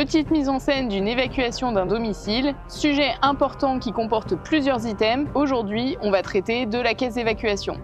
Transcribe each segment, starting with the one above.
Petite mise en scène d'une évacuation d'un domicile, sujet important qui comporte plusieurs items. Aujourd'hui, on va traiter de la caisse d'évacuation.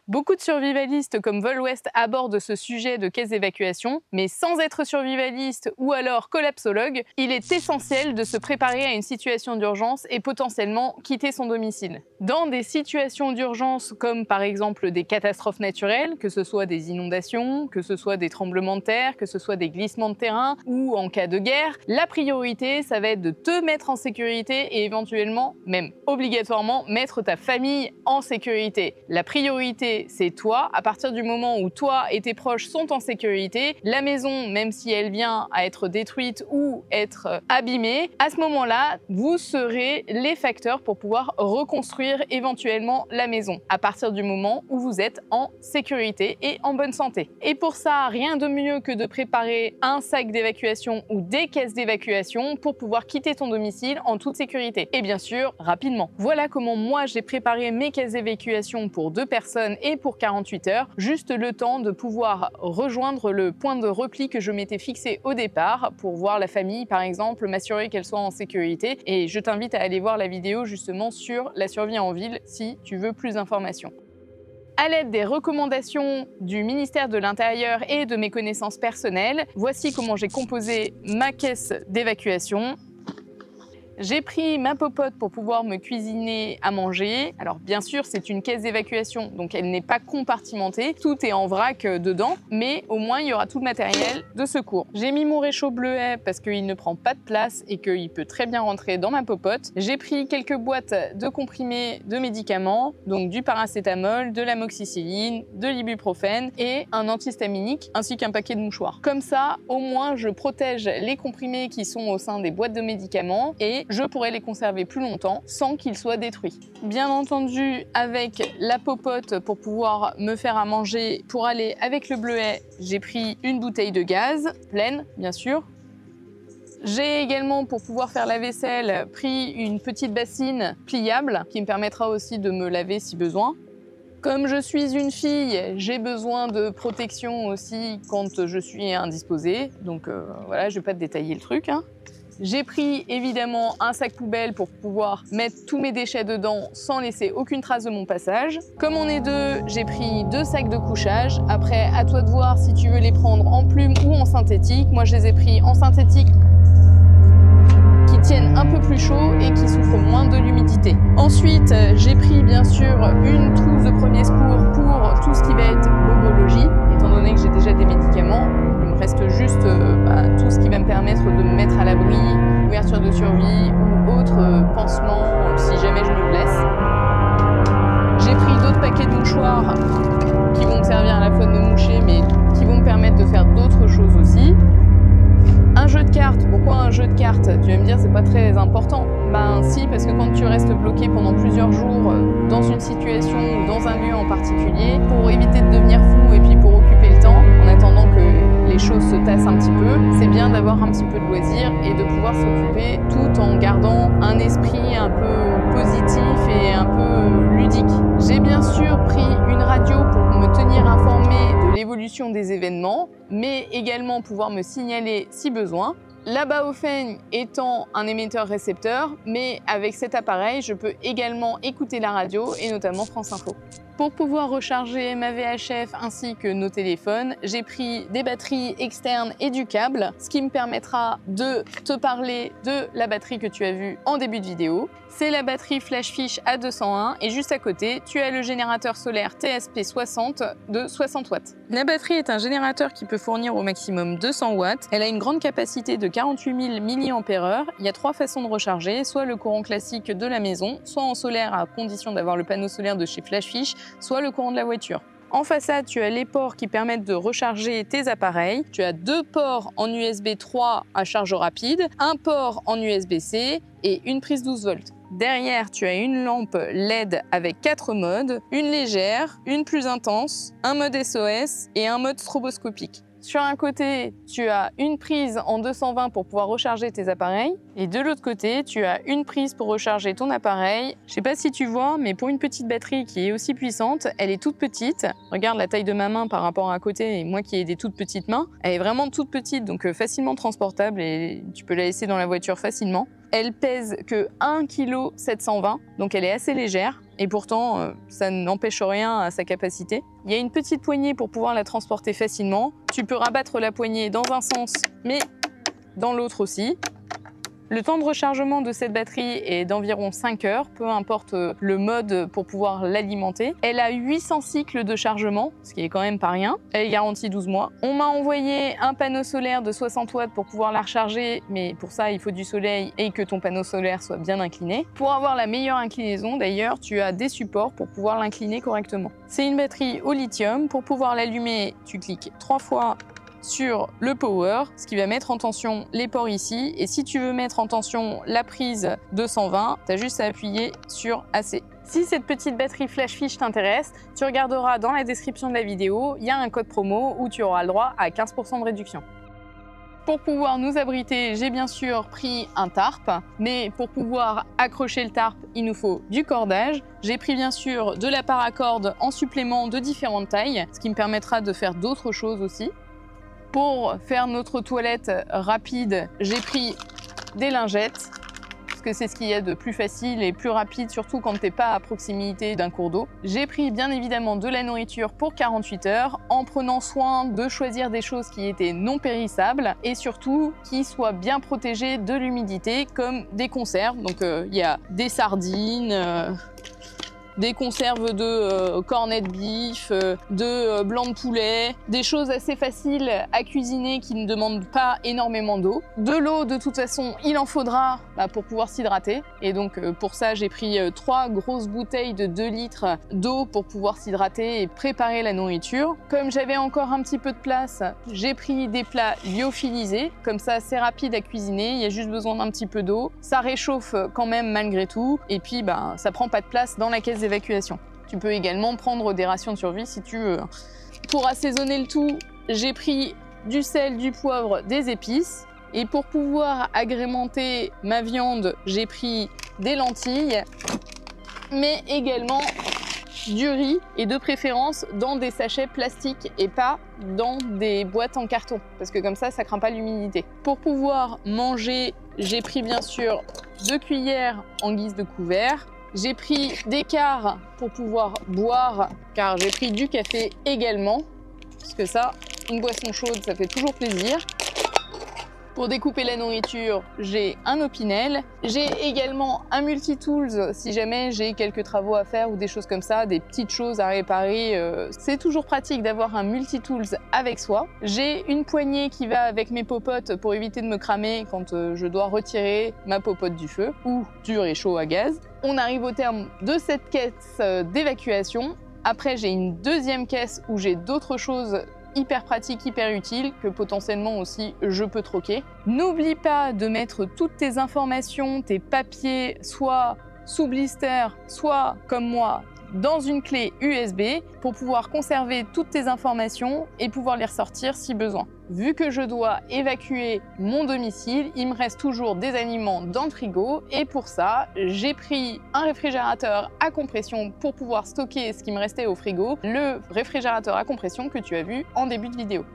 Beaucoup de survivalistes comme Vol Ouest abordent ce sujet de caisse d'évacuation, mais sans être survivaliste ou alors collapsologue, il est essentiel de se préparer à une situation d'urgence et potentiellement quitter son domicile. Dans des situations d'urgence comme par exemple des catastrophes naturelles, que ce soit des inondations, que ce soit des tremblements de terre, que ce soit des glissements de terrain ou en cas de guerre, la priorité ça va être de te mettre en sécurité et éventuellement, même obligatoirement, mettre ta famille en sécurité. La priorité c'est toi. À partir du moment où toi et tes proches sont en sécurité, la maison, même si elle vient à être détruite ou être abîmée, à ce moment-là, vous serez les facteurs pour pouvoir reconstruire éventuellement la maison, à partir du moment où vous êtes en sécurité et en bonne santé. Et pour ça, rien de mieux que de préparer un sac d'évacuation ou des caisses d'évacuation pour pouvoir quitter ton domicile en toute sécurité. Et bien sûr, rapidement. Voilà comment moi j'ai préparé mes caisses d'évacuation pour 2 personnes et pour 48 heures, juste le temps de pouvoir rejoindre le point de repli que je m'étais fixé au départ pour voir la famille par exemple, m'assurer qu'elle soit en sécurité, et je t'invite à aller voir la vidéo justement sur la survie en ville si tu veux plus d'informations. À l'aide des recommandations du ministère de l'Intérieur et de mes connaissances personnelles, voici comment j'ai composé ma caisse d'évacuation. J'ai pris ma popote pour pouvoir me cuisiner à manger. Alors bien sûr, c'est une caisse d'évacuation, donc elle n'est pas compartimentée. Tout est en vrac dedans, mais au moins il y aura tout le matériel de secours. J'ai mis mon réchaud bleuet parce qu'il ne prend pas de place et qu'il peut très bien rentrer dans ma popote. J'ai pris quelques boîtes de comprimés de médicaments, donc du paracétamol, de l'amoxicilline, de l'ibuprofène et un antihistaminique, ainsi qu'un paquet de mouchoirs. Comme ça, au moins je protège les comprimés qui sont au sein des boîtes de médicaments et je pourrais les conserver plus longtemps sans qu'ils soient détruits. Bien entendu, avec la popote pour pouvoir me faire à manger, pour aller avec le bleuet, j'ai pris une bouteille de gaz, pleine bien sûr. J'ai également, pour pouvoir faire la vaisselle, pris une petite bassine pliable qui me permettra aussi de me laver si besoin. Comme je suis une fille, j'ai besoin de protection aussi quand je suis indisposée. Donc voilà, je vais pas te détailler le truc, hein. J'ai pris évidemment un sac poubelle pour pouvoir mettre tous mes déchets dedans sans laisser aucune trace de mon passage. Comme on est 2, j'ai pris 2 sacs de couchage. Après, à toi de voir si tu veux les prendre en plume ou en synthétique. Moi, je les ai pris en synthétique qui tiennent un peu plus chaud et qui souffrent moins de l'humidité. Ensuite, j'ai pris bien sûr une trousse de premier secours pour tout ce qui va être bobologie, étant donné que j'ai déjà des médicaments. Il me reste juste tout ce qui va me permettre de me mettre à l'abri, couverture de survie ou autre pansement si jamais je me blesse. J'ai pris d'autres paquets de mouchoirs qui vont me servir à la fois de me moucher mais qui vont me permettre de faire d'autres choses aussi. Un jeu de cartes, pourquoi un jeu de cartes? Tu vas me dire c'est pas très important. Ben si, parce que quand tu restes bloqué pendant plusieurs jours dans une situation ou dans un lieu en particulier, pour éviter de devenir fou et puis pour occuper le temps, en attendant que les choses se tassent un petit peu, c'est bien d'avoir un petit peu de loisir et de pouvoir s'occuper tout en gardant un esprit un peu positif et un peu ludique. J'ai bien sûr pris une radio pour me tenir informée de l'évolution des événements, mais également pouvoir me signaler si besoin. La Baofeng étant un émetteur-récepteur, mais avec cet appareil, je peux également écouter la radio et notamment France Info. Pour pouvoir recharger ma VHF ainsi que nos téléphones, j'ai pris des batteries externes et du câble, ce qui me permettra de te parler de la batterie que tu as vue en début de vidéo. C'est la batterie Flashfish A201 et juste à côté, tu as le générateur solaire TSP60 de 60 watts. La batterie est un générateur qui peut fournir au maximum 200 watts. Elle a une grande capacité de 48 000 mAh. Il y a 3 façons de recharger, soit le courant classique de la maison, soit en solaire à condition d'avoir le panneau solaire de chez Flashfish, soit le courant de la voiture. En façade, tu as les ports qui permettent de recharger tes appareils. Tu as 2 ports en USB 3 à charge rapide, un port en USB-C et une prise 12 volts. Derrière, tu as une lampe LED avec 4 modes, une légère, une plus intense, un mode SOS et un mode stroboscopique. Sur un côté, tu as une prise en 220 pour pouvoir recharger tes appareils. Et de l'autre côté, tu as une prise pour recharger ton appareil. Je sais pas si tu vois, mais pour une petite batterie qui est aussi puissante, elle est toute petite. Regarde la taille de ma main par rapport à côté et moi qui ai des toutes petites mains. Elle est vraiment toute petite, donc facilement transportable et tu peux la laisser dans la voiture facilement. Elle pèse que 1,720 kg, donc elle est assez légère. Et pourtant, ça n'empêche rien à sa capacité. Il y a une petite poignée pour pouvoir la transporter facilement. Tu peux rabattre la poignée dans un sens, mais dans l'autre aussi. Le temps de rechargement de cette batterie est d'environ 5 heures, peu importe le mode pour pouvoir l'alimenter. Elle a 800 cycles de chargement, ce qui est quand même pas rien. Elle est garantie 12 mois. On m'a envoyé un panneau solaire de 60 watts pour pouvoir la recharger, mais pour ça, il faut du soleil et que ton panneau solaire soit bien incliné. Pour avoir la meilleure inclinaison, d'ailleurs, tu as des supports pour pouvoir l'incliner correctement. C'est une batterie au lithium. Pour pouvoir l'allumer, tu cliques 3 fois sur le power, ce qui va mettre en tension les ports ici. Et si tu veux mettre en tension la prise 220, tu as juste à appuyer sur AC. Si cette petite batterie flash fiche t'intéresse, tu regarderas dans la description de la vidéo, il y a un code promo où tu auras le droit à 15% de réduction. Pour pouvoir nous abriter, j'ai bien sûr pris un tarp, mais pour pouvoir accrocher le tarp, il nous faut du cordage. J'ai pris bien sûr de la paracorde en supplément de différentes tailles, ce qui me permettra de faire d'autres choses aussi. Pour faire notre toilette rapide, j'ai pris des lingettes, parce que c'est ce qu'il y a de plus facile et plus rapide, surtout quand tu n'es pas à proximité d'un cours d'eau. J'ai pris bien évidemment de la nourriture pour 48 heures, en prenant soin de choisir des choses qui étaient non périssables et surtout qui soient bien protégées de l'humidité, comme des conserves. Donc il y a des sardines, des conserves de cornets de beef, de blanc de poulet, des choses assez faciles à cuisiner qui ne demandent pas énormément d'eau. De l'eau, de toute façon, il en faudra pour pouvoir s'hydrater. Et donc pour ça, j'ai pris 3 grosses bouteilles de 2 litres d'eau pour pouvoir s'hydrater et préparer la nourriture. Comme j'avais encore un petit peu de place, j'ai pris des plats lyophilisés. Comme ça, c'est rapide à cuisiner, il y a juste besoin d'un petit peu d'eau. Ça réchauffe quand même malgré tout. Et puis, ça prend pas de place dans la caisse d'évacuation. Tu peux également prendre des rations de survie si tu veux. Pour assaisonner le tout, j'ai pris du sel, du poivre, des épices. Et pour pouvoir agrémenter ma viande, j'ai pris des lentilles, mais également du riz, et de préférence dans des sachets plastiques et pas dans des boîtes en carton, parce que comme ça craint pas l'humidité. Pour pouvoir manger, j'ai pris bien sûr 2 cuillères en guise de couvert. J'ai pris des quarts pour pouvoir boire, car j'ai pris du café également, parce que ça, une boisson chaude, ça fait toujours plaisir. Pour découper la nourriture, j'ai un Opinel. J'ai également un multi-tools si jamais j'ai quelques travaux à faire ou des choses comme ça, des petites choses à réparer. C'est toujours pratique d'avoir un multi-tools avec soi. J'ai une poignée qui va avec mes popotes pour éviter de me cramer quand je dois retirer ma popote du feu ou du réchaud à gaz. On arrive au terme de cette caisse d'évacuation. Après, j'ai une deuxième caisse où j'ai d'autres choses hyper pratique, hyper utile, que potentiellement aussi je peux troquer. N'oublie pas de mettre toutes tes informations, tes papiers, soit sous blister, soit comme moi, dans une clé USB pour pouvoir conserver toutes tes informations et pouvoir les ressortir si besoin. Vu que je dois évacuer mon domicile, il me reste toujours des aliments dans le frigo et pour ça, j'ai pris un réfrigérateur à compression pour pouvoir stocker ce qui me restait au frigo, le réfrigérateur à compression que tu as vu en début de vidéo.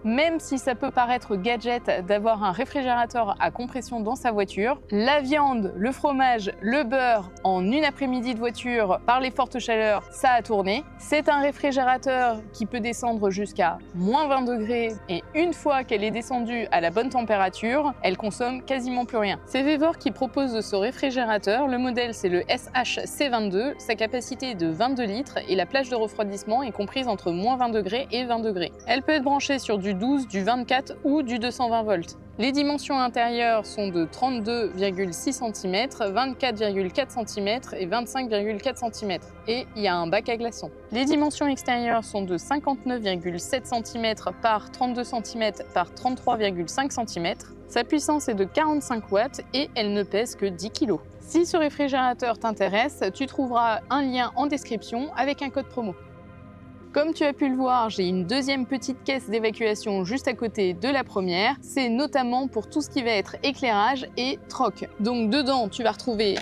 Même si ça peut paraître gadget d'avoir un réfrigérateur à compression dans sa voiture, la viande, le fromage, le beurre, en une après-midi de voiture, par les fortes chaleurs, ça a tourné. C'est un réfrigérateur qui peut descendre jusqu'à -20 degrés et une fois qu'elle est descendue à la bonne température, elle consomme quasiment plus rien. C'est Vevor qui propose ce réfrigérateur. Le modèle, c'est le SHC22. Sa capacité est de 22 litres et la plage de refroidissement est comprise entre -20 degrés et 20 degrés. Elle peut être branchée sur du 12, du 24 ou du 220 volts. Les dimensions intérieures sont de 32,6 cm, 24,4 cm et 25,4 cm. Et il y a un bac à glaçons. Les dimensions extérieures sont de 59,7 cm par 32 cm par 33,5 cm. Sa puissance est de 45 watts et elle ne pèse que 10 kg. Si ce réfrigérateur t'intéresse, tu trouveras un lien en description avec un code promo. Comme tu as pu le voir, j'ai une deuxième petite caisse d'évacuation juste à côté de la première. C'est notamment pour tout ce qui va être éclairage et troc. Donc dedans, tu vas retrouver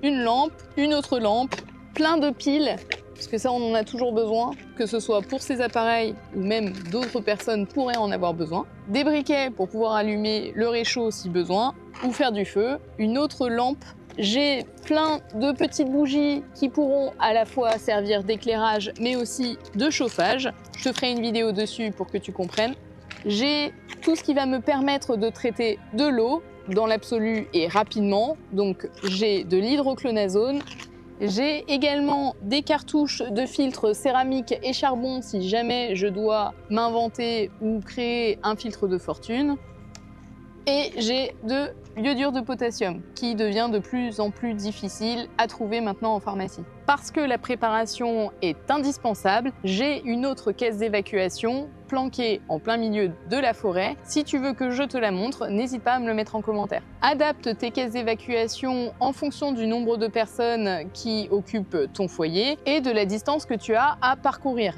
une lampe, une autre lampe, plein de piles, parce que ça on en a toujours besoin, que ce soit pour ces appareils ou même d'autres personnes pourraient en avoir besoin. Des briquets pour pouvoir allumer le réchaud si besoin, ou faire du feu, une autre lampe. J'ai plein de petites bougies qui pourront à la fois servir d'éclairage mais aussi de chauffage. Je te ferai une vidéo dessus pour que tu comprennes. J'ai tout ce qui va me permettre de traiter de l'eau dans l'absolu et rapidement. Donc j'ai de l'hydroclonazone. J'ai également des cartouches de filtres céramique et charbon si jamais je dois m'inventer ou créer un filtre de fortune. Et j'ai de l'iodure de potassium qui devient de plus en plus difficile à trouver maintenant en pharmacie. Parce que la préparation est indispensable, j'ai une autre caisse d'évacuation planquée en plein milieu de la forêt. Si tu veux que je te la montre, n'hésite pas à me le mettre en commentaire. Adapte tes caisses d'évacuation en fonction du nombre de personnes qui occupent ton foyer et de la distance que tu as à parcourir.